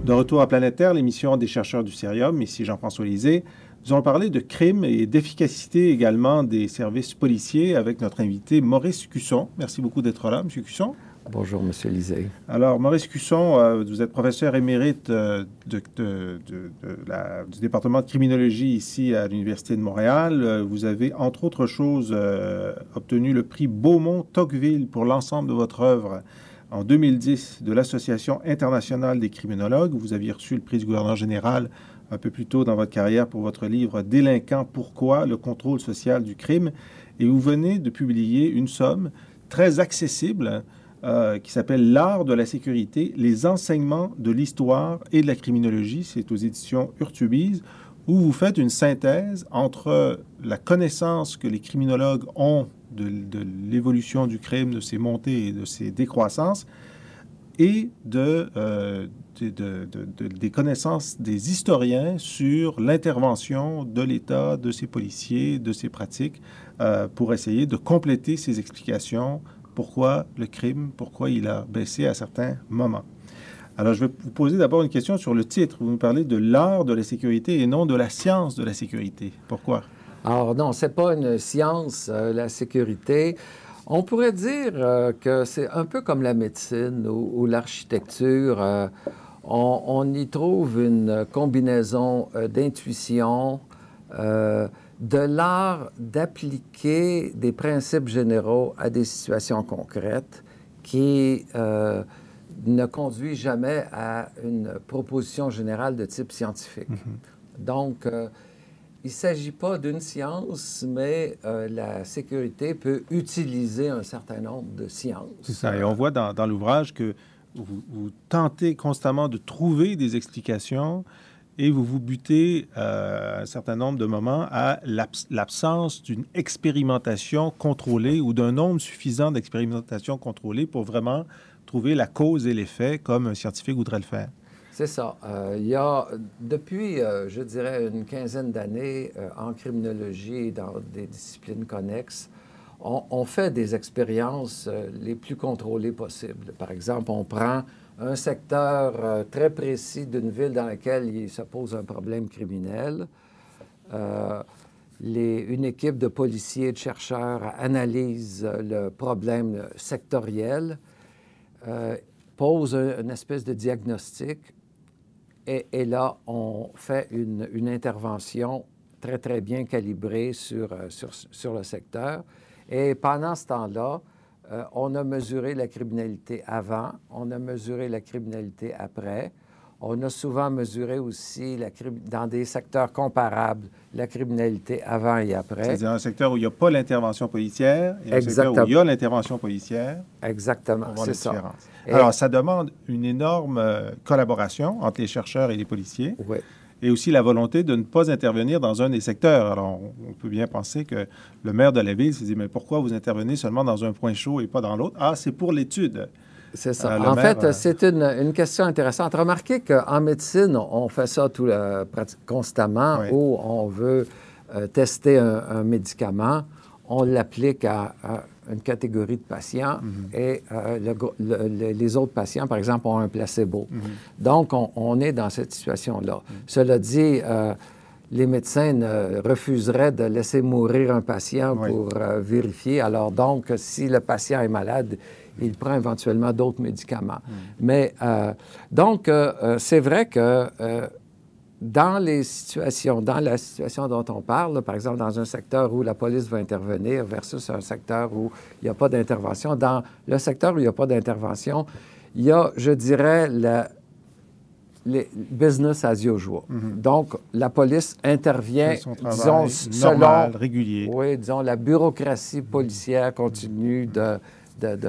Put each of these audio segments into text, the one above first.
De retour à Planète Terre, l'émission des chercheurs du Cerium, ici Jean-François Lisée. Nous allons parler de crime et d'efficacité également des services policiers avec notre invité Maurice Cusson. Merci beaucoup d'être là, M. Cusson. Bonjour, M. Lisée. Alors, Maurice Cusson, vous êtes professeur émérite du département de criminologie ici à l'Université de Montréal. Vous avez, entre autres choses, obtenu le prix Beaumont-Tocqueville pour l'ensemble de votre œuvre en 2010 de l'Association internationale des criminologues. Vous aviez reçu le prix du gouverneur général un peu plus tôt dans votre carrière pour votre livre « Délinquants, pourquoi? Le contrôle social du crime ». Et vous venez de publier une somme très accessible qui s'appelle « L'art de la sécurité, les enseignements de l'histoire et de la criminologie ». C'est aux éditions Urtubise, où vous faites une synthèse entre la connaissance que les criminologues ont de l'évolution du crime, de ses montées et de ses décroissances, et des connaissances des historiens sur l'intervention de l'État, de ses policiers, de ses pratiques, pour essayer de compléter ces explications. Pourquoi le crime, pourquoi il a baissé à certains moments. Alors, je vais vous poser d'abord une question sur le titre. Vous nous parlez de l'art de la sécurité et non de la science de la sécurité. Pourquoi? Alors non, c'est pas une science, la sécurité. On pourrait dire que c'est un peu comme la médecine ou l'architecture. On y trouve une combinaison d'intuition, de l'art d'appliquer des principes généraux à des situations concrètes qui ne conduit jamais à une proposition générale de type scientifique. Donc, il ne s'agit pas d'une science, mais la sécurité peut utiliser un certain nombre de sciences. C'est ça. Et on voit dans l'ouvrage que vous tentez constamment de trouver des explications et vous vous butez un certain nombre de moments à l'absence d'une expérimentation contrôlée ou d'un nombre suffisant d'expérimentations contrôlées pour vraiment trouver la cause et l'effet comme un scientifique voudrait le faire. C'est ça. Il y a, depuis, je dirais, une quinzaine d'années, en criminologie et dans des disciplines connexes, on fait des expériences les plus contrôlées possibles. Par exemple, on prend un secteur très précis d'une ville dans laquelle il se pose un problème criminel. Une équipe de policiers et de chercheurs analyse le problème sectoriel, pose une espèce de diagnostic, et là, on fait une intervention très, très bien calibrée sur le secteur. Et pendant ce temps-là, on a mesuré la criminalité avant, on a mesuré la criminalité après. On a souvent mesuré aussi, dans des secteurs comparables, la criminalité avant et après. C'est-à-dire un secteur où il n'y a pas l'intervention policière et un secteur où il y a l'intervention policière. Exactement, c'est ça. Alors, ça demande une énorme collaboration entre les chercheurs et les policiers. Oui. Et aussi la volonté de ne pas intervenir dans un des secteurs. Alors, on peut bien penser que le maire de la ville se dit, mais pourquoi vous intervenez seulement dans un point chaud et pas dans l'autre? Ah, c'est pour l'étude. C'est ça. En fait, c'est une question intéressante. Remarquez qu'en médecine, on fait ça constamment, oui. Où on veut tester un médicament, on l'applique à une catégorie de patients et les autres patients, par exemple, ont un placebo. Donc, on est dans cette situation-là. Cela dit, les médecins refuseraient de laisser mourir un patient pour vérifier. Alors donc, si le patient est malade, il prend éventuellement d'autres médicaments. Mais donc, c'est vrai que dans la situation dont on parle, par exemple, dans un secteur où la police va intervenir versus un secteur où il n'y a pas d'intervention, dans le secteur où il n'y a pas d'intervention, il y a, je dirais, les business as usual. Donc, la police intervient, disons, normal, régulier. Oui, disons, la bureaucratie policière continue de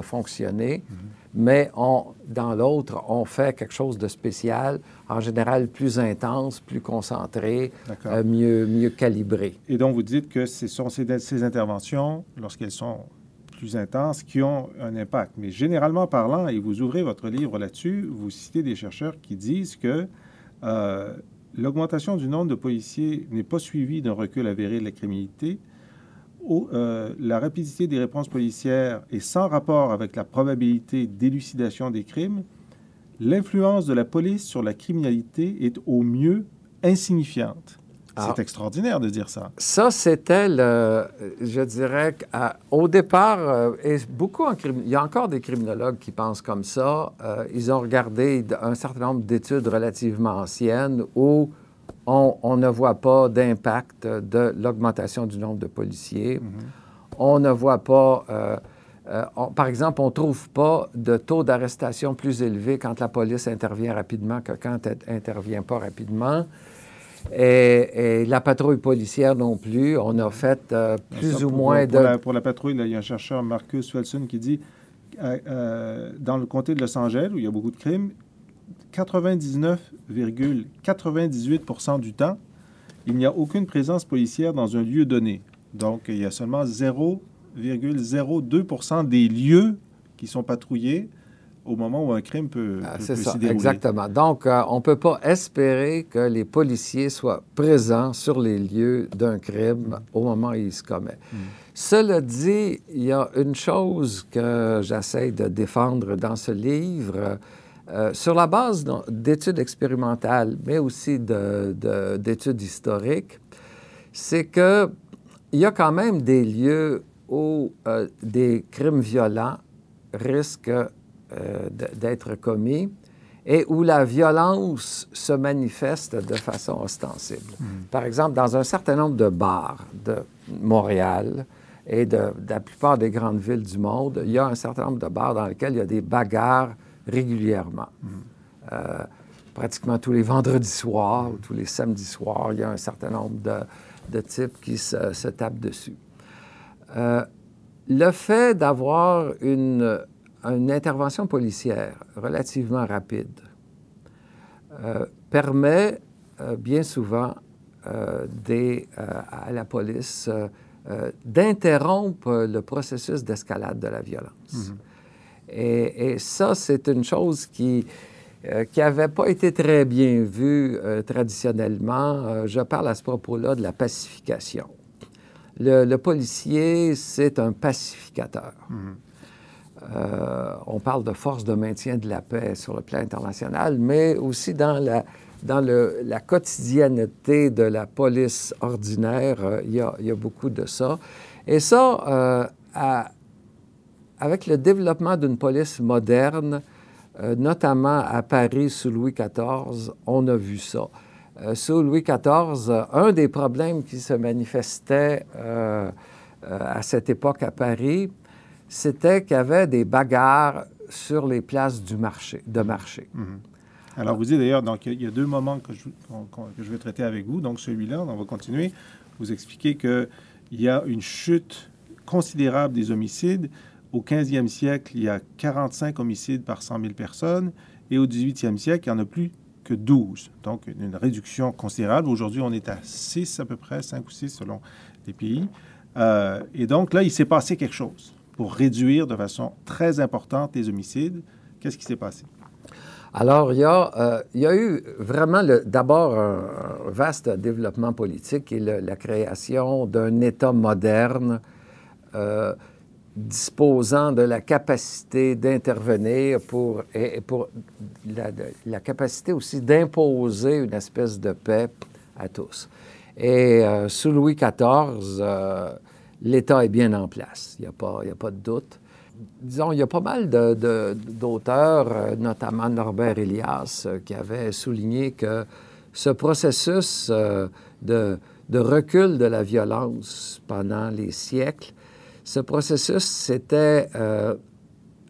fonctionner, mais dans l'autre, on fait quelque chose de spécial, en général plus intense, plus concentré, mieux calibré. Et donc, vous dites que ce sont ces interventions, lorsqu'elles sont plus intenses, qui ont un impact. Mais généralement parlant, et vous ouvrez votre livre là-dessus, vous citez des chercheurs qui disent que l'augmentation du nombre de policiers n'est pas suivie d'un recul avéré de la criminalité. La rapidité des réponses policières est sans rapport avec la probabilité d'élucidation des crimes. L'influence de la police sur la criminalité est au mieux insignifiante. C'est extraordinaire de dire ça. Ça, c'était, je dirais, au départ, et il y a encore des criminologues qui pensent comme ça. Ils ont regardé un certain nombre d'études relativement anciennes où on ne voit pas d'impact de l'augmentation du nombre de policiers. On ne voit pas... par exemple, on ne trouve pas de taux d'arrestation plus élevé quand la police intervient rapidement que quand elle n'intervient pas rapidement. Et la patrouille policière non plus. On a fait plus ou moins de... Pour la patrouille, là, il y a un chercheur, Marcus Felson, qui dit dans le comté de Los Angeles, où il y a beaucoup de crimes, 99,98% du temps, il n'y a aucune présence policière dans un lieu donné. Donc, il y a seulement 0,02% des lieux qui sont patrouillés au moment où un crime peut c'est ça, s'y dérouler. Exactement. Donc, on ne peut pas espérer que les policiers soient présents sur les lieux d'un crime au moment où il se commet. Cela dit, il y a une chose que j'essaie de défendre dans ce livre, sur la base d'études expérimentales, mais aussi d'études historiques, c'est qu'il y a quand même des lieux où des crimes violents risquent d'être commis et où la violence se manifeste de façon ostensible. Par exemple, dans un certain nombre de bars de Montréal et de la plupart des grandes villes du monde, il y a un certain nombre de bars dans lesquels il y a des bagarres régulièrement. Pratiquement tous les vendredis soirs ou tous les samedis soirs, il y a un certain nombre de types qui se tapent dessus. Le fait d'avoir une intervention policière relativement rapide permet bien souvent à la police d'interrompre le processus d'escalade de la violence. Et ça, c'est une chose qui n'avait pas été très bien vue traditionnellement. Je parle à ce propos-là de la pacification. Le policier, c'est un pacificateur. On parle de force de maintien de la paix sur le plan international, mais aussi dans la quotidienneté de la police ordinaire, il y a beaucoup de ça. Et ça, avec le développement d'une police moderne, notamment à Paris sous Louis XIV, on a vu ça. Sous Louis XIV, un des problèmes qui se manifestait à cette époque à Paris, c'était qu'il y avait des bagarres sur les places de marché. Alors, vous dites d'ailleurs, donc il y a deux moments que je vais traiter avec vous. Donc, celui-là, on va continuer. Vous expliquez qu'il y a une chute considérable des homicides. Au 15e siècle, il y a 45 homicides par 100 000 personnes. Et au 18e siècle, il n'y en a plus que 12. Donc, une réduction considérable. Aujourd'hui, on est à 6 à peu près, 5 ou 6 selon les pays. Et donc, là, il s'est passé quelque chose pour réduire de façon très importante les homicides. Qu'est-ce qui s'est passé? Alors, il y a eu vraiment d'abord un vaste développement politique et la création d'un État moderne disposant de la capacité d'intervenir et pour la capacité aussi d'imposer une espèce de paix à tous. Et sous Louis XIV, l'État est bien en place, il n'y a pas de doute. Disons, il y a pas mal d'auteurs, notamment Norbert Elias, qui avaient souligné que ce processus de recul de la violence pendant les siècles, ce processus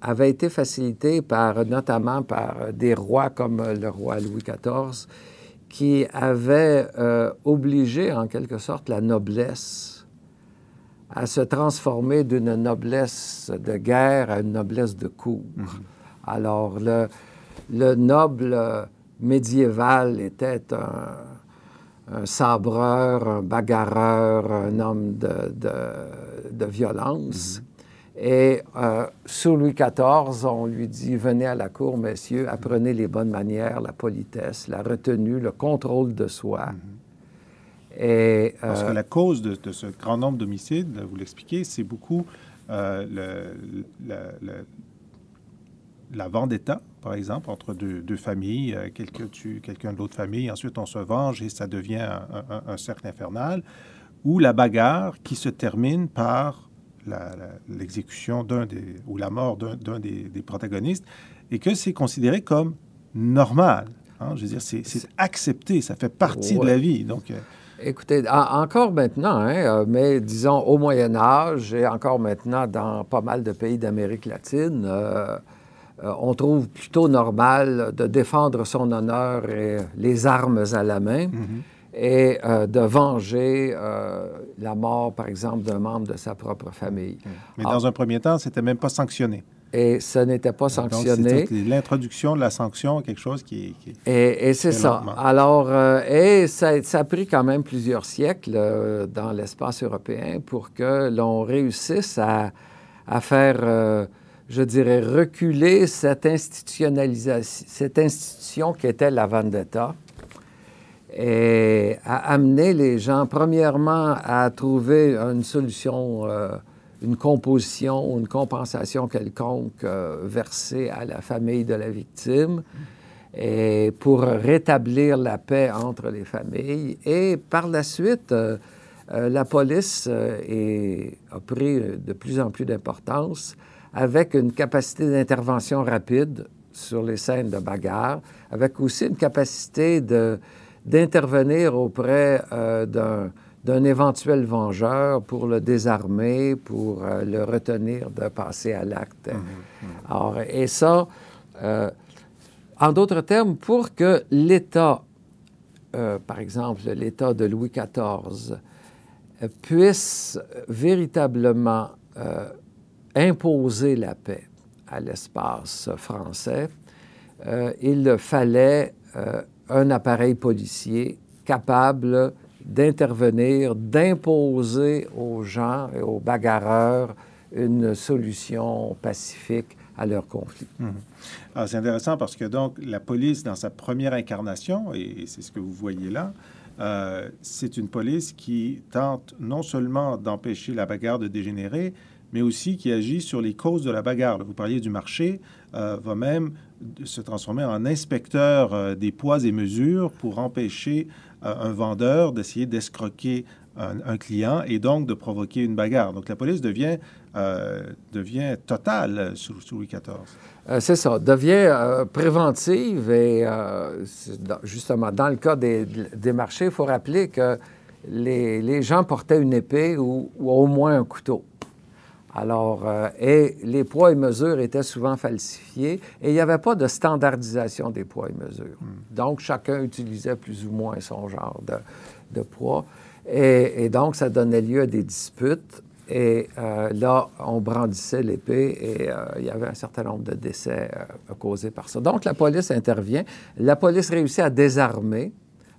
avait été facilité notamment par des rois comme le roi Louis XIV, qui avaient obligé en quelque sorte la noblesse à se transformer d'une noblesse de guerre à une noblesse de cour. Alors, le noble médiéval était un sabreur, un bagarreur, un homme de violence. Et sous Louis XIV, on lui dit « Venez à la cour, messieurs, apprenez les bonnes manières, la politesse, la retenue, le contrôle de soi. » Parce que la cause de ce grand nombre d'homicides, vous l'expliquez, c'est beaucoup la vendetta, par exemple, entre deux familles. Quelqu'un tue quelqu'un de l'autre famille, ensuite on se venge et ça devient un cercle infernal. Ou la bagarre qui se termine par l'exécution ou la mort d'un des protagonistes, et que c'est considéré comme normal. Hein? Je veux dire, c'est accepté, ça fait partie de la vie. Donc, écoutez, encore maintenant, hein, mais disons au Moyen Âge et encore maintenant dans pas mal de pays d'Amérique latine, on trouve plutôt normal de défendre son honneur et les armes à la main. Et de venger la mort, par exemple, d'un membre de sa propre famille. Mais dans un premier temps, c'était même pas sanctionné. Et ce n'était pas sanctionné. Donc, c'est l'introduction de la sanction, quelque chose qui et c'est ça. Lentement. Alors, et ça a pris quand même plusieurs siècles dans l'espace européen pour que l'on réussisse à faire, je dirais, reculer cette institution qui était la vendetta, et à amener les gens, premièrement, à trouver une solution, une composition, une compensation quelconque versée à la famille de la victime, et pour rétablir la paix entre les familles. Et par la suite, la police a pris de plus en plus d'importance avec une capacité d'intervention rapide sur les scènes de bagarre, avec aussi une capacité d'intervenir auprès d'un éventuel vengeur pour le désarmer, pour le retenir de passer à l'acte. Alors, et ça, en d'autres termes, pour que l'État, par exemple l'État de Louis XIV, puisse véritablement imposer la paix à l'espace français, il fallait un appareil policier capable d'intervenir, d'imposer aux gens et aux bagarreurs une solution pacifique à leur conflit. Alors, c'est intéressant parce que donc la police, dans sa première incarnation, et c'est ce que vous voyez là, c'est une police qui tente non seulement d'empêcher la bagarre de dégénérer, mais aussi qui agit sur les causes de la bagarre. Là, vous parliez du marché, va même se transformer en inspecteur des poids et mesures pour empêcher un vendeur d'essayer d'escroquer un client et donc de provoquer une bagarre. Donc la police devient totale sous Louis XIV. C'est ça, devient préventive et justement, dans le cas des marchés, il faut rappeler que les gens portaient une épée ou au moins un couteau. Alors, et les poids et mesures étaient souvent falsifiés et il n'y avait pas de standardisation des poids et mesures. Donc, chacun utilisait plus ou moins son genre de poids. Et donc, ça donnait lieu à des disputes. Et là, on brandissait l'épée et il y avait un certain nombre de décès causés par ça. Donc, la police intervient. La police réussit à désarmer.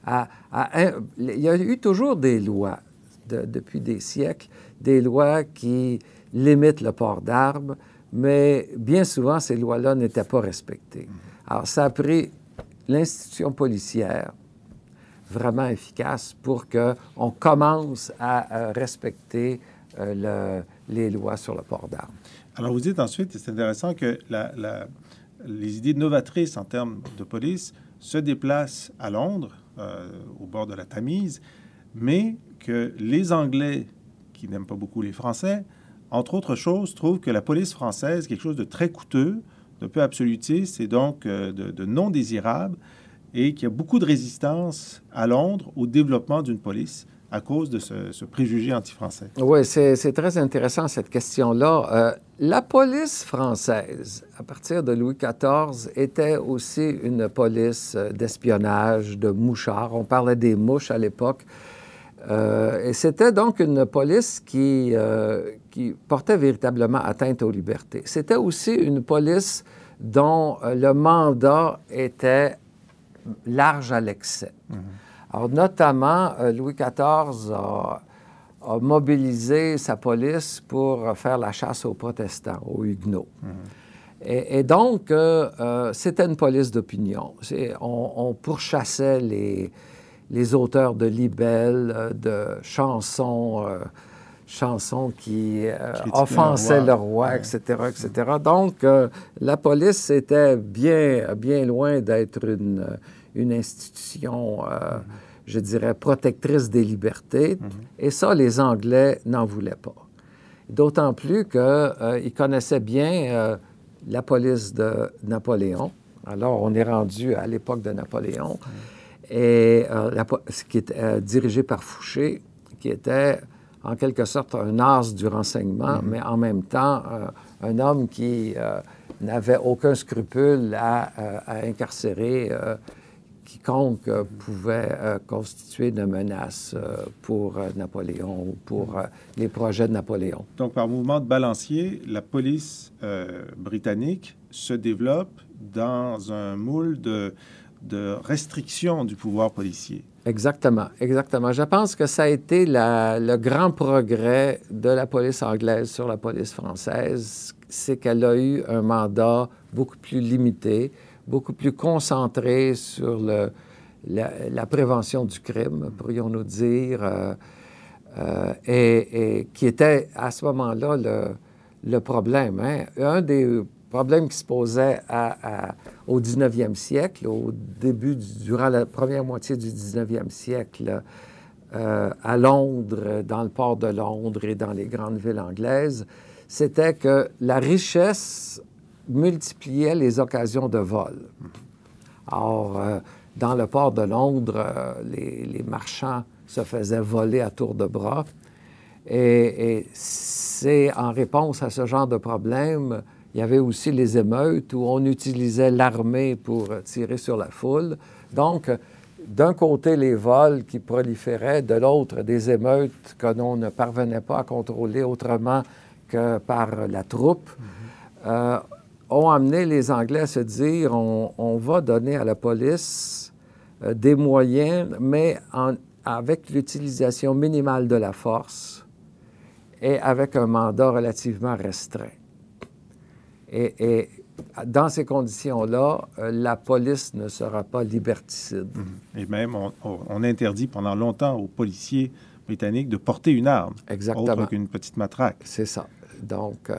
Il y a eu toujours des lois, depuis des siècles, des lois qui limitent le port d'armes, mais bien souvent, ces lois-là n'étaient pas respectées. Alors, ça a pris l'institution policière vraiment efficace pour qu'on commence à respecter les lois sur le port d'armes. Alors, vous dites ensuite, et c'est intéressant, que les idées novatrices en termes de police se déplacent à Londres, au bord de la Tamise, mais que les Anglais, qui n'aiment pas beaucoup les Français, entre autres choses, trouvent que la police française est quelque chose de très coûteux, de peu absolutiste et donc de non désirable, et qu'il y a beaucoup de résistance à Londres au développement d'une police à cause de ce préjugé anti-français. Oui, c'est très intéressant cette question-là. La police française, à partir de Louis XIV, était aussi une police d'espionnage, de mouchards. On parlait des mouches à l'époque. Et c'était donc une police qui portait véritablement atteinte aux libertés. C'était aussi une police dont le mandat était large à l'excès. Alors, notamment, Louis XIV a mobilisé sa police pour faire la chasse aux protestants, aux huguenots. Et donc, c'était une police d'opinion. On pourchassait les auteurs de libelles, de chansons chansons qui offensaient le roi, etc., etc. Donc, la police était bien loin d'être une institution, je dirais, protectrice des libertés. Et ça, les Anglais n'en voulaient pas. D'autant plus qu'ils connaissaient bien la police de Napoléon. Alors, on est rendu à l'époque de Napoléon, et qui était dirigé par Fouché, qui était en quelque sorte un as du renseignement, mais en même temps un homme qui n'avait aucun scrupule à incarcérer quiconque pouvait constituer une menace pour Napoléon ou pour les projets de Napoléon. Donc, par mouvement de balancier, la police britannique se développe dans un moule de restriction du pouvoir policier. Exactement, exactement. Je pense que ça a été le grand progrès de la police anglaise sur la police française, c'est qu'elle a eu un mandat beaucoup plus limité, beaucoup plus concentré sur la prévention du crime, pourrions-nous dire, et qui était à ce moment-là le problème. Hein? Un des problèmes qui se posait au 19e siècle, durant la première moitié du 19e siècle, à Londres, dans le port de Londres et dans les grandes villes anglaises, c'était que la richesse multipliait les occasions de vol. Or, dans le port de Londres, les marchands se faisaient voler à tour de bras. Et c'est en réponse à ce genre de problème, il y avait aussi les émeutes où on utilisait l'armée pour tirer sur la foule. Donc, d'un côté, les vols qui proliféraient, de l'autre, des émeutes que l'on ne parvenait pas à contrôler autrement que par la troupe, ont amené les Anglais à se dire on va donner à la police des moyens, mais avec l'utilisation minimale de la force et avec un mandat relativement restreint. Et dans ces conditions-là, la police ne sera pas liberticide. Et même, on interdit pendant longtemps aux policiers britanniques de porter une arme, autre qu'une petite matraque. C'est ça. Donc,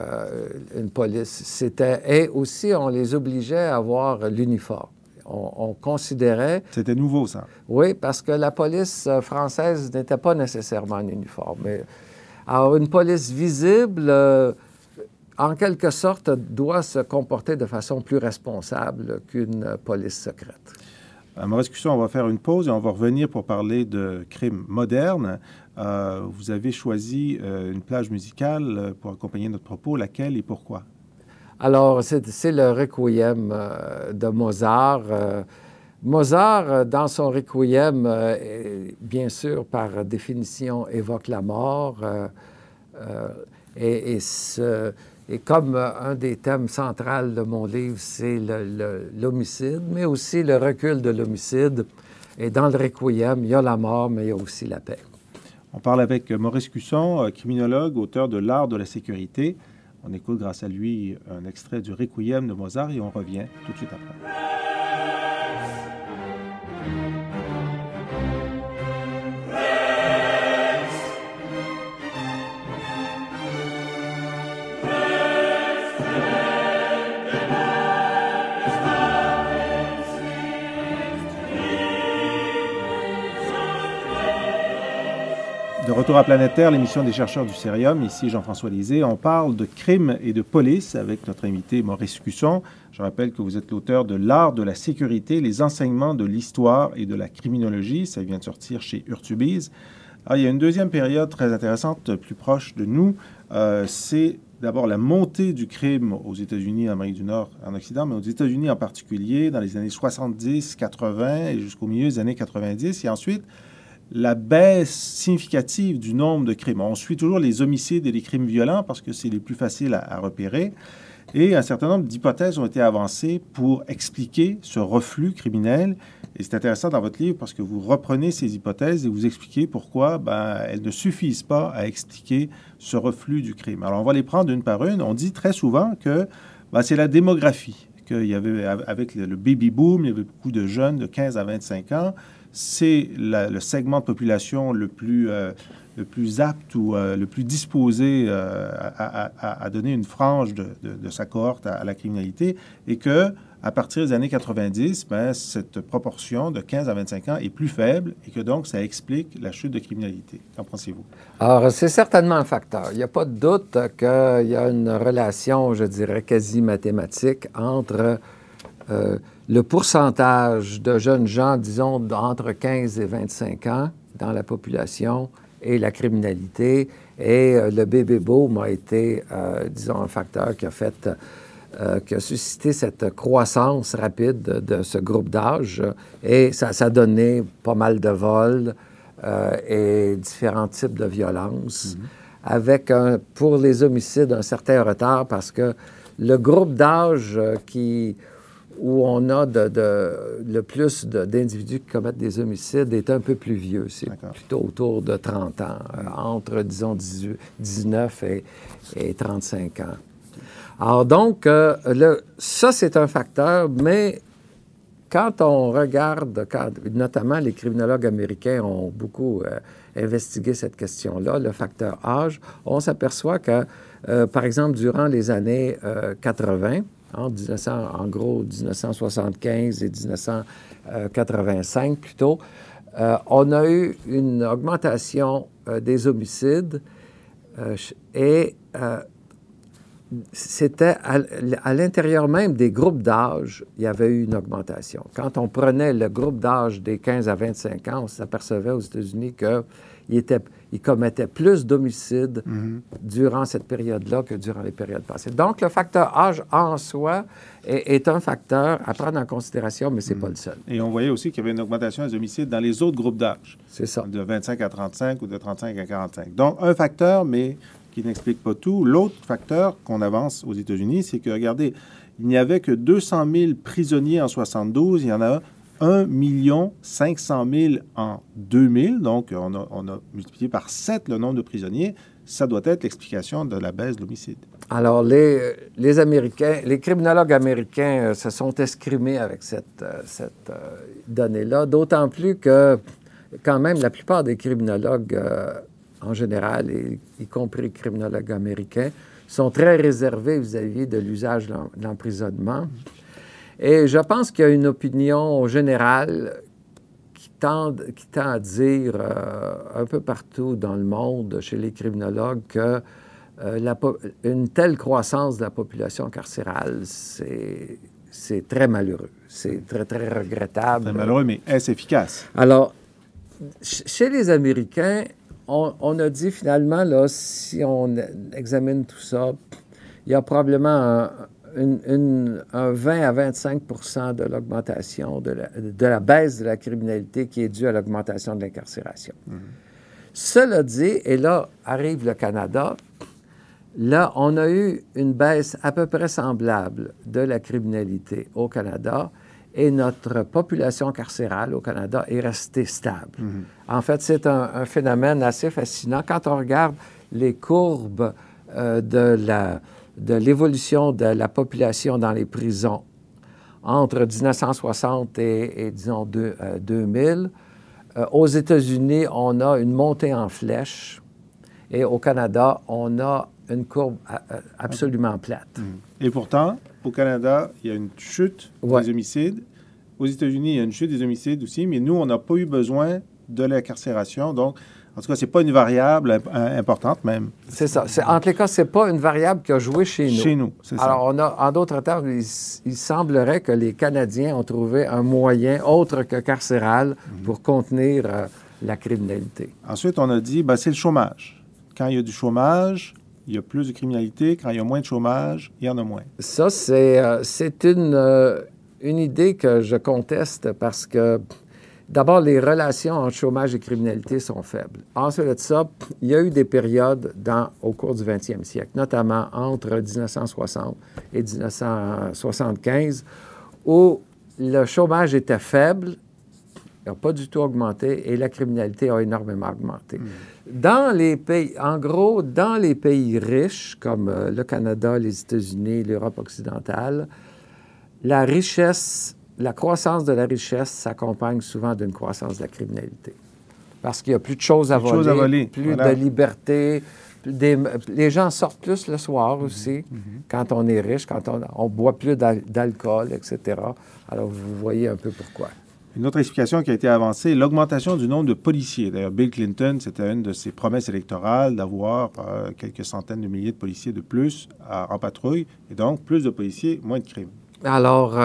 une police, c'était... Et aussi, on les obligeait à avoir l'uniforme. On considérait... C'était nouveau, ça. Oui, parce que la police française n'était pas nécessairement en uniforme. Mais, alors, une police visible, en quelque sorte, doit se comporter de façon plus responsable qu'une police secrète. Maurice Cusson, on va faire une pause et on va revenir pour parler de crimes modernes. Vous avez choisi une plage musicale pour accompagner notre propos. Laquelle et pourquoi? Alors, c'est le Requiem de Mozart. Mozart, dans son Requiem, bien sûr, par définition, évoque la mort. Et comme un des thèmes centraux de mon livre, c'est l'homicide, mais aussi le recul de l'homicide. Et dans le Requiem, il y a la mort, mais il y a aussi la paix. On parle avec Maurice Cusson, criminologue, auteur de L'art de la sécurité. On écoute grâce à lui un extrait du Requiem de Mozart et on revient tout de suite après. De retour à Planète Terre, l'émission des chercheurs du Cérium. Ici Jean-François Lisée. On parle de crime et de police avec notre invité Maurice Cusson. Je rappelle que vous êtes l'auteur de L'art de la sécurité, les enseignements de l'histoire et de la criminologie. Ça vient de sortir chez Urtubise. Alors, il y a une deuxième période très intéressante, plus proche de nous. C'est d'abord la montée du crime aux États-Unis, en Amérique du Nord, en Occident, mais aux États-Unis en particulier, dans les années 70, 80 et jusqu'au milieu des années 90. Et ensuite, la baisse significative du nombre de crimes. On suit toujours les homicides et les crimes violents parce que c'est les plus faciles à repérer. Et un certain nombre d'hypothèses ont été avancées pour expliquer ce reflux criminel. Et c'est intéressant dans votre livre parce que vous reprenez ces hypothèses et vous expliquez pourquoi elles ne suffisent pas à expliquer ce reflux du crime. Alors, on va les prendre une par une. On dit très souvent que c'est la démographie. qu'il y avait, avec le baby boom, il y avait beaucoup de jeunes de 15 à 25 ans. C'est le segment de population le plus apte ou le plus disposé à donner une frange de sa cohorte à la criminalité, et que à partir des années 90, cette proportion de 15 à 25 ans est plus faible et que donc ça explique la chute de criminalité. Qu'en pensez-vous? Alors, c'est certainement un facteur. Il n'y a pas de doute qu'il y a une relation, je dirais, quasi mathématique entre le pourcentage de jeunes gens, disons, entre 15 et 25 ans dans la population et la criminalité. Et le baby boom a été, disons, un facteur qui a suscité cette croissance rapide de ce groupe d'âge. Et ça a donné pas mal de vols et différents types de violences, avec, pour les homicides, un certain retard, parce que le groupe d'âge où on a le plus d'individus qui commettent des homicides est un peu plus vieux. C'est plutôt autour de 30 ans, entre, disons, 19 et 35 ans. Alors donc, ça, c'est un facteur, mais quand on regarde, notamment les criminologues américains ont beaucoup investigué cette question-là, le facteur âge, on s'aperçoit que, par exemple, durant les années 80, en gros 1975 et 1985 plutôt, on a eu une augmentation des homicides et c'était à l'intérieur même des groupes d'âge, il y avait eu une augmentation. Quand on prenait le groupe d'âge des 15 à 25 ans, on s'apercevait aux États-Unis qu'ils commettaient plus d'homicides durant cette période-là que durant les périodes passées. Donc, le facteur âge en soi est un facteur à prendre en considération, mais ce n'est pas le seul. Et on voyait aussi qu'il y avait une augmentation des homicides dans les autres groupes d'âge. C'est ça. De 25 à 35 ou de 35 à 45. Donc, un facteur, mais qui n'explique pas tout. L'autre facteur qu'on avance aux États-Unis, c'est que, regardez, il n'y avait que 200 000 prisonniers en 72, il y en a 1 500 000 en 2000, donc on a multiplié par 7 le nombre de prisonniers. Ça doit être l'explication de la baisse de l'homicide. Alors, les Américains, les criminologues américains se sont escrimés avec cette donnée-là, d'autant plus que, quand même, la plupart des criminologues en général, y compris les criminologues américains, sont très réservés vis-à-vis de l'usage de l'emprisonnement. Et je pense qu'il y a une opinion générale qui tend à dire un peu partout dans le monde, chez les criminologues, que une telle croissance de la population carcérale, c'est très malheureux. C'est très, très regrettable. Très malheureux, mais est-ce efficace? Alors, chez les Américains, on a dit finalement, là, si on examine tout ça, il y a probablement un 20 à 25 de l'augmentation, de la baisse de la criminalité qui est due à l'augmentation de l'incarcération. Cela dit, et là arrive le Canada, là, on a eu une baisse à peu près semblable de la criminalité au Canada, et notre population carcérale au Canada est restée stable. En fait, c'est un phénomène assez fascinant. Quand on regarde les courbes de l'évolution de la population dans les prisons entre 1960 et disons, 2000, aux États-Unis, on a une montée en flèche, et au Canada, on a une courbe absolument plate. Et pourtant, au Canada, il y a une chute des homicides. Aux États-Unis, il y a une chute des homicides aussi, mais nous, on n'a pas eu besoin de l'incarcération. Donc, en tout cas, ce n'est pas une variable importante même. C'est ça. Entre les cas, ce n'est pas une variable qui a joué chez nous. Chez nous, c'est ça. Alors, en d'autres termes, il semblerait que les Canadiens ont trouvé un moyen autre que carcéral pour contenir la criminalité. Ensuite, on a dit, c'est le chômage. Quand il y a du chômage, il y a plus de criminalité. Quand il y a moins de chômage, il y en a moins. Ça, c'est une idée que je conteste parce que, d'abord, les relations entre chômage et criminalité sont faibles. Ensuite de ça, il y a eu des périodes au cours du 20e siècle, notamment entre 1960 et 1975, où le chômage était faible, n'a pas du tout augmenté, et la criminalité a énormément augmenté. Dans les pays, en gros, dans les pays riches, comme le Canada, les États-Unis, l'Europe occidentale, la richesse, la croissance de la richesse s'accompagne souvent d'une croissance de la criminalité. Parce qu'il y a plus de choses à voler, plus de liberté. Les gens sortent plus le soir aussi, quand on est riche, quand on boit plus d'alcool, etc. Alors, vous voyez un peu pourquoi. Une autre explication qui a été avancée, l'augmentation du nombre de policiers. D'ailleurs, Bill Clinton, c'était une de ses promesses électorales d'avoir quelques centaines de milliers de policiers de plus en patrouille, et donc plus de policiers, moins de crimes. Alors,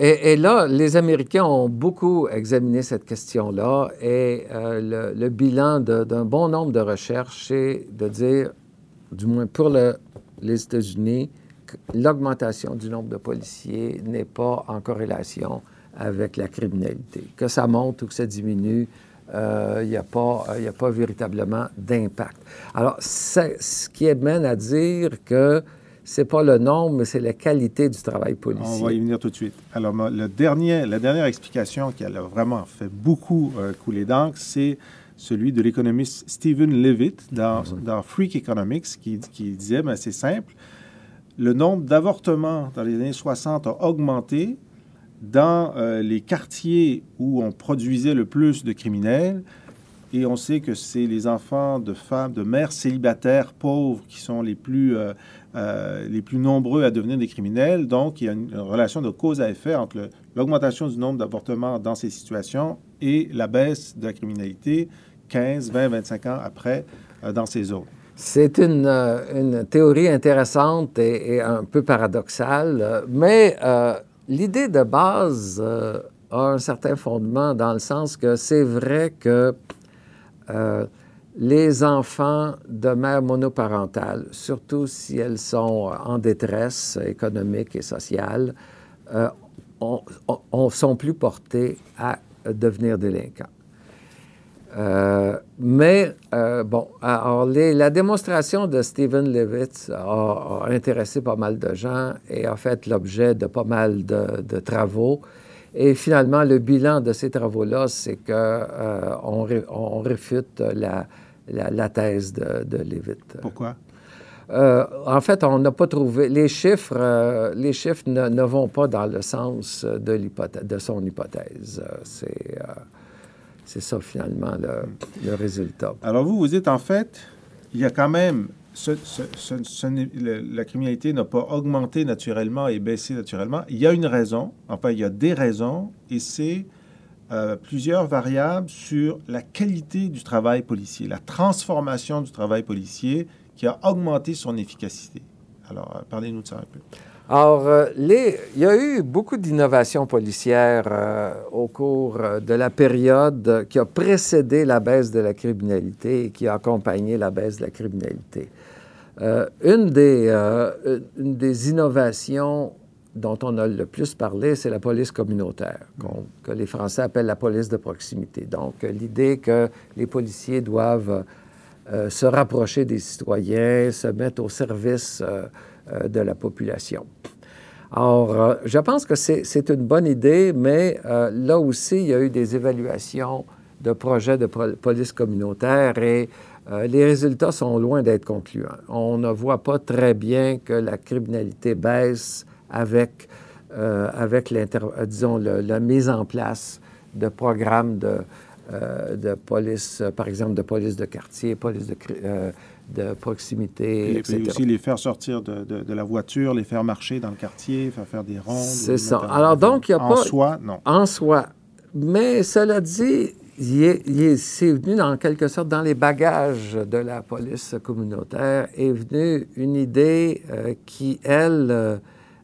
et là, les Américains ont beaucoup examiné cette question-là et le bilan d'un bon nombre de recherches, c'est de dire, du moins pour les États-Unis, que l'augmentation du nombre de policiers n'est pas en corrélation avec la criminalité. Que ça monte ou que ça diminue, il n'y a pas véritablement d'impact. Alors, ce qui mène à dire que c'est pas le nombre, mais c'est la qualité du travail policier. On va y venir tout de suite. Alors, la dernière explication qui a vraiment fait beaucoup couler d'encre, c'est celui de l'économiste Stephen Levitt dans Freak Economics qui disait, ben, c'est simple, le nombre d'avortements dans les années 60 a augmenté dans les quartiers où on produisait le plus de criminels. Et on sait que c'est les enfants de femmes, de mères célibataires pauvres qui sont les plus nombreux à devenir des criminels. Donc, il y a une relation de cause à effet entre l'augmentation du nombre d'avortements dans ces situations et la baisse de la criminalité 15, 20, 25 ans après dans ces zones. C'est une théorie intéressante et un peu paradoxale, mais l'idée de base a un certain fondement dans le sens que c'est vrai que les enfants de mères monoparentales, surtout si elles sont en détresse économique et sociale, sont plus portés à devenir délinquants. La démonstration de Stephen Levitt a intéressé pas mal de gens et a fait l'objet de pas mal de travaux. Et finalement, le bilan de ces travaux-là, c'est qu'on réfute la thèse de Levitt. Pourquoi? En fait, on n'a pas trouvé... Les chiffres ne vont pas dans le sens de son hypothèse. C'est ça, finalement, le résultat. Alors, vous dites, en fait, il y a quand même... la criminalité n'a pas augmenté naturellement et baissé naturellement. Il y a une raison, enfin, il y a des raisons, et c'est plusieurs variables sur la qualité du travail policier, la transformation du travail policier qui a augmenté son efficacité. Alors, parlez-nous de ça un peu. Alors, il y a eu beaucoup d'innovations policières au cours de la période qui a précédé la baisse de la criminalité et qui a accompagné la baisse de la criminalité. Une des innovations dont on a le plus parlé, c'est la police communautaire, que les Français appellent la police de proximité. Donc, l'idée que les policiers doivent se rapprocher des citoyens, se mettre au service de la population. Alors, je pense que c'est une bonne idée, mais là aussi, il y a eu des évaluations de projets de police communautaire et les résultats sont loin d'être concluants. On ne voit pas très bien que la criminalité baisse avec la mise en place de programmes de police, par exemple, de police de quartier, police de proximité, etc. Et aussi les faire sortir de la voiture, les faire marcher dans le quartier, faire des rondes. C'est ça. Alors donc, il n'y a pas... En soi, non. En soi. Mais cela dit, c'est venu en quelque sorte dans les bagages de la police communautaire, est venue une idée qui, elle,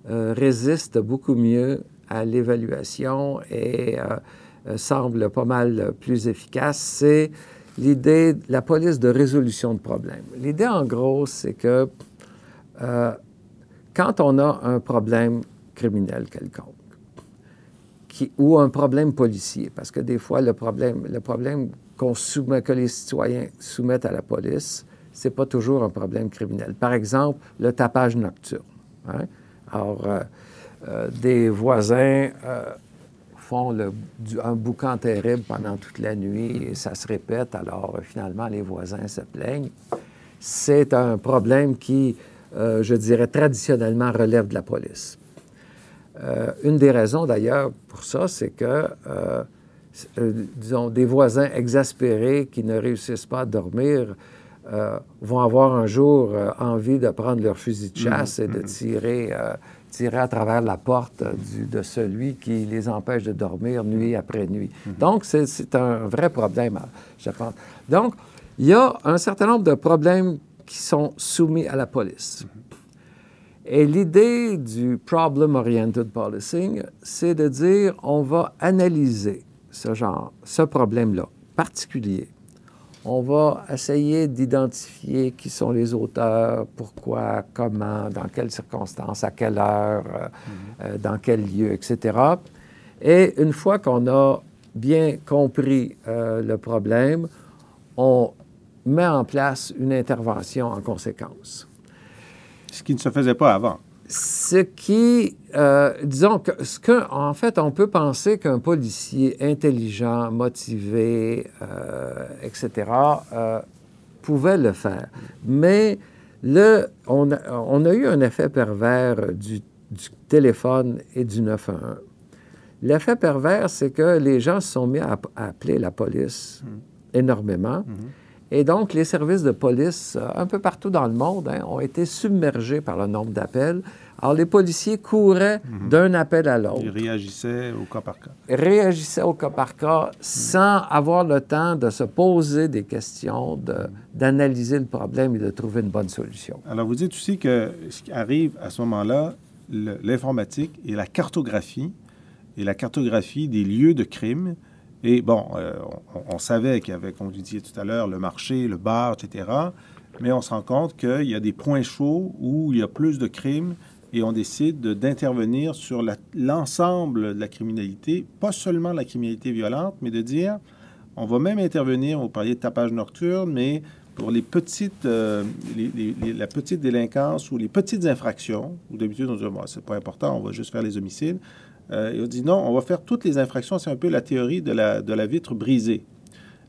résiste beaucoup mieux à l'évaluation et semble pas mal plus efficace, c'est l'idée de la police de résolution de problèmes. L'idée, en gros, c'est que quand on a un problème criminel quelconque, ou un problème policier, parce que des fois, le problème que les citoyens soumettent à la police, c'est pas toujours un problème criminel. Par exemple, le tapage nocturne. Hein? Alors, des voisins font un boucan terrible pendant toute la nuit et ça se répète. Alors, finalement, les voisins se plaignent. C'est un problème qui, je dirais, traditionnellement relève de la police. Une des raisons, d'ailleurs, pour ça, c'est que, disons, des voisins exaspérés qui ne réussissent pas à dormir vont avoir un jour envie de prendre leur fusil de chasse et de tirer à travers la porte de celui qui les empêche de dormir nuit après nuit. Donc, c'est un vrai problème, je pense. Donc, il y a un certain nombre de problèmes qui sont soumis à la police. Et l'idée du Problem-Oriented Policing, c'est de dire on va analyser ce problème-là particulier. On va essayer d'identifier qui sont les auteurs, pourquoi, comment, dans quelles circonstances, à quelle heure, dans quel lieu, etc. Et une fois qu'on a bien compris le problème, on met en place une intervention en conséquence. Ce qui ne se faisait pas avant. Ce qui, disons, en fait, on peut penser qu'un policier intelligent, motivé, etc., pouvait le faire. Mais on a eu un effet pervers du téléphone et du 911. L'effet pervers, c'est que les gens se sont mis à appeler la police énormément. Et donc, les services de police, un peu partout dans le monde, ont été submergés par le nombre d'appels. Alors, les policiers couraient d'un appel à l'autre. Ils réagissaient au cas par cas. Réagissaient au cas par cas sans avoir le temps de se poser des questions, d'analyser le problème et de trouver une bonne solution. Alors, vous dites aussi que ce qui arrive à ce moment-là, l'informatique et la cartographie des lieux de crime. Et bon, on savait qu'il y avait, comme vous disiez tout à l'heure, le marché, le bar, etc. Mais on se rend compte qu'il y a des points chauds où il y a plus de crimes et on décide d'intervenir sur l'ensemble de la criminalité, pas seulement la criminalité violente, mais de dire, on va même intervenir, on parlait de tapage nocturne, mais pour les petites, la petite délinquance ou les petites infractions, où d'habitude on dit, bon, c'est pas important, on va juste faire les homicides. Et on dit non, on va faire toutes les infractions. C'est un peu la théorie de la vitre brisée.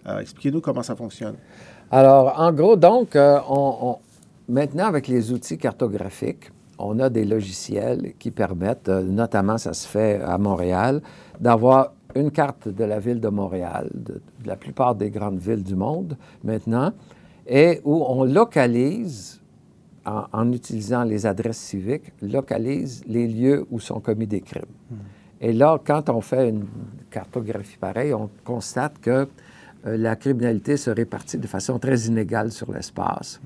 Expliquez-nous comment ça fonctionne. Alors, en gros, donc, maintenant, avec les outils cartographiques, on a des logiciels qui permettent, notamment ça se fait à Montréal, d'avoir une carte de la ville de Montréal, de la plupart des grandes villes du monde maintenant, et où on localise, en utilisant les adresses civiques, localise les lieux où sont commis des crimes. Et là, quand on fait une cartographie pareille, on constate que la criminalité se répartit de façon très inégale sur l'espace.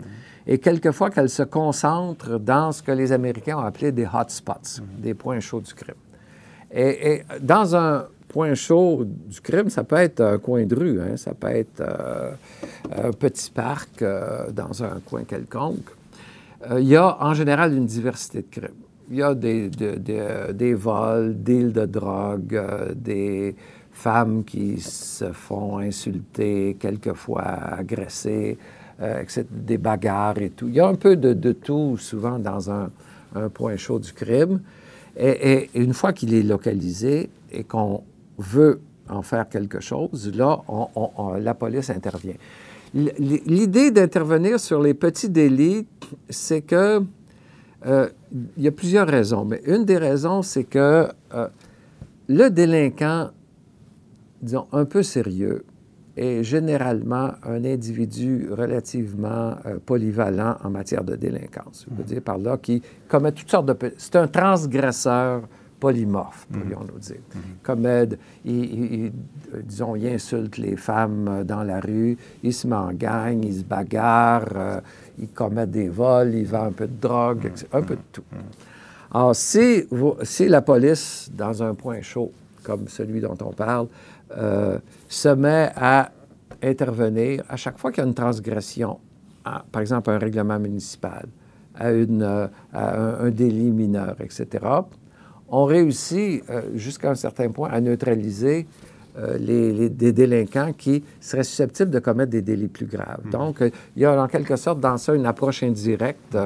Et quelquefois qu'elle se concentre dans ce que les Américains ont appelé des hotspots, des points chauds du crime. Et dans un point chaud du crime, ça peut être un coin de rue, hein, ça peut être un petit parc dans un coin quelconque. Il y a en général une diversité de crimes. Il y a des vols, deals de drogue, des femmes qui se font insulter, quelquefois agresser, des bagarres et tout. Il y a un peu de tout, souvent, dans un point chaud du crime. Et une fois qu'il est localisé et qu'on veut en faire quelque chose, là, la police intervient. L'idée d'intervenir sur les petits délits, c'est que il y a plusieurs raisons, mais une des raisons, c'est que le délinquant, disons, un peu sérieux, est généralement un individu relativement polyvalent en matière de délinquance. Je veux dire par là, qui commet toutes sortes de... C'est un transgresseur polymorphe, pourrions-nous dire. Disons, il insulte les femmes dans la rue, il se met en gang, il se bagarre, il commet des vols, il vend un peu de drogue, etc., un peu de tout. Alors, si la police, dans un point chaud, comme celui dont on parle, se met à intervenir à chaque fois qu'il y a une transgression, par exemple un règlement municipal, à un délit mineur, etc., on réussit jusqu'à un certain point à neutraliser des délinquants qui seraient susceptibles de commettre des délits plus graves. Donc, il y a en quelque sorte dans ça une approche indirecte,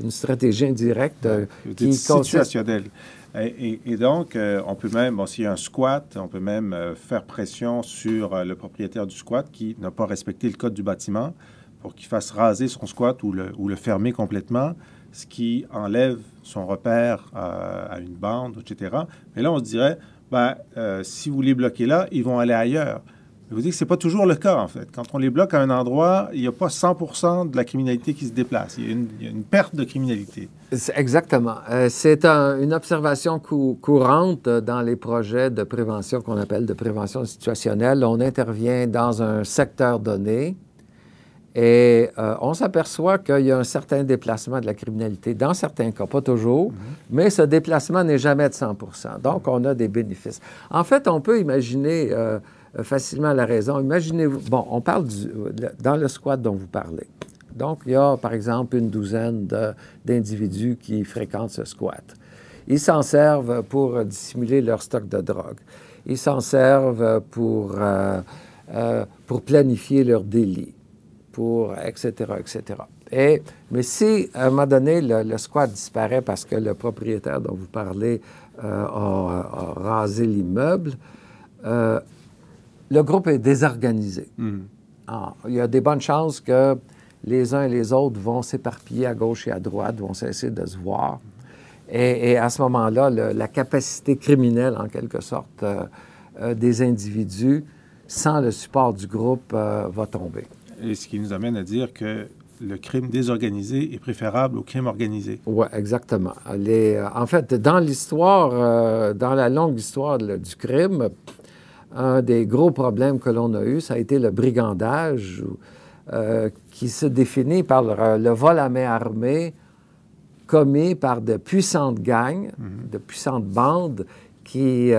une stratégie indirecte qui situationnelle. Et donc, on peut même, s'il y a un squat, on peut même faire pression sur le propriétaire du squat qui n'a pas respecté le code du bâtiment pour qu'il fasse raser son squat ou le fermer complètement. ce qui enlève son repère à une bande, etc. Mais là, on se dirait, si vous les bloquez là, ils vont aller ailleurs. Je vous dis que ce n'est pas toujours le cas, en fait. Quand on les bloque à un endroit, il n'y a pas 100% de la criminalité qui se déplace. Il y a une perte de criminalité. Exactement. C'est une observation courante dans les projets de prévention qu'on appelle de prévention situationnelle. On intervient dans un secteur donné et on s'aperçoit qu'il y a un certain déplacement de la criminalité, dans certains cas, pas toujours, mais ce déplacement n'est jamais de 100%. Donc, on a des bénéfices. En fait, on peut imaginer facilement la raison. Imaginez-vous, on parle dans le squat dont vous parlez. Donc, il y a, par exemple, une douzaine d'individus qui fréquentent ce squat. Ils s'en servent pour dissimuler leur stock de drogue. Ils s'en servent pour planifier leurs délits, etc., etc. Mais si, à un moment donné, le squat disparaît parce que le propriétaire dont vous parlez a rasé l'immeuble, le groupe est désorganisé. Il y a des bonnes chances que les uns et les autres vont s'éparpiller à gauche et à droite, vont cesser de se voir. Et à ce moment-là, la capacité criminelle, en quelque sorte, des individus, sans le support du groupe, va tomber. Et ce qui nous amène à dire que le crime désorganisé est préférable au crime organisé. Oui, exactement. En fait, dans l'histoire, dans la longue histoire du crime, un des gros problèmes que l'on a eu, ça a été le brigandage, qui se définit par le vol à main armée commis par de puissantes gangs, de puissantes bandes qui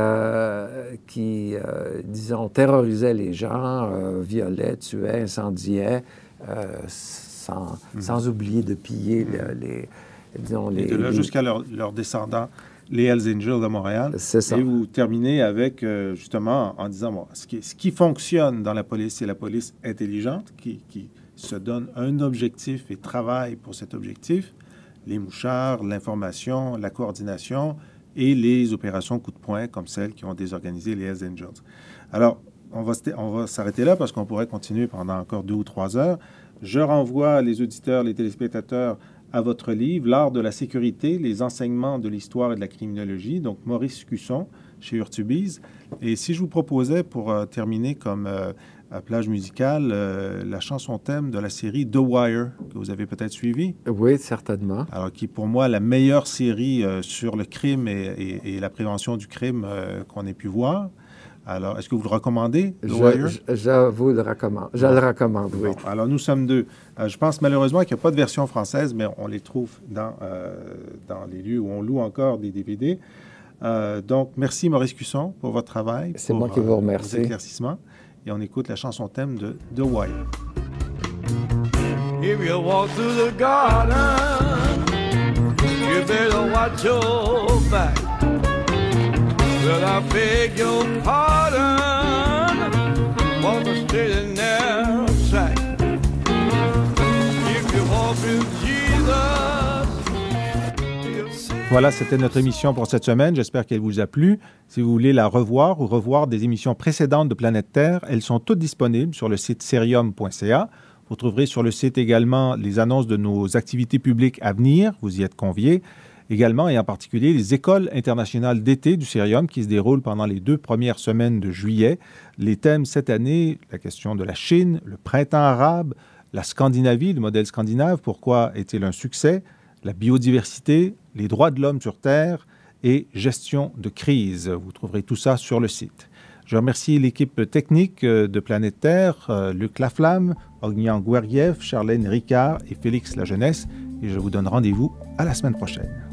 disons, terrorisaient les gens, violaient, tuaient, incendiaient, sans oublier de piller Et de là jusqu'à leurs descendants, les Hells Angels de Montréal. C'est ça. Et vous terminez avec, justement, en disant, ce qui fonctionne dans la police, c'est la police intelligente qui se donne un objectif et travaille pour cet objectif. Les mouchards, l'information, la coordination et les opérations coup de poing comme celles qui ont désorganisé les Hells Angels. Alors, on va s'arrêter là parce qu'on pourrait continuer pendant encore 2 ou 3 heures. Je renvoie les auditeurs, les téléspectateurs à votre livre, L'art de la sécurité, les enseignements de l'histoire et de la criminologie, donc Maurice Cusson, chez Urtubise. Et si je vous proposais, pour terminer comme plage musicale, la chanson thème de la série The Wire, que vous avez peut-être suivi. Oui, certainement. Alors, qui est pour moi la meilleure série sur le crime et la prévention du crime qu'on ait pu voir. Alors, est-ce que vous le recommandez, The Wire? Je vous le recommande. Je le recommande, oui. Bon, alors, nous sommes 2. Je pense malheureusement qu'il n'y a pas de version française, mais on les trouve dans les lieux où on loue encore des DVD. Donc, merci Maurice Cusson pour votre travail. C'est moi qui vous remercie. Vos éclaircissements. Et on écoute la chanson thème de The Wire. If you walk through the garden, you better watch your back. Well, I beg your pardon, walk a straight and narrow track. If you walk with Jesus. Voilà, c'était notre émission pour cette semaine. J'espère qu'elle vous a plu. Si vous voulez la revoir ou revoir des émissions précédentes de Planète Terre, elles sont toutes disponibles sur le site serium.ca. Vous trouverez sur le site également les annonces de nos activités publiques à venir. Vous y êtes conviés. Également, et en particulier, les écoles internationales d'été du Cerium qui se déroulent pendant les 2 premières semaines de juillet. Les thèmes cette année, la question de la Chine, le printemps arabe, la Scandinavie, le modèle scandinave, pourquoi est-il un succès, la biodiversité, les droits de l'homme sur Terre et gestion de crise. Vous trouverez tout ça sur le site. Je remercie l'équipe technique de Planète Terre, Luc Laflamme, Ognian Guerriev, Charlène Ricard et Félix Lajeunesse. Et je vous donne rendez-vous à la semaine prochaine.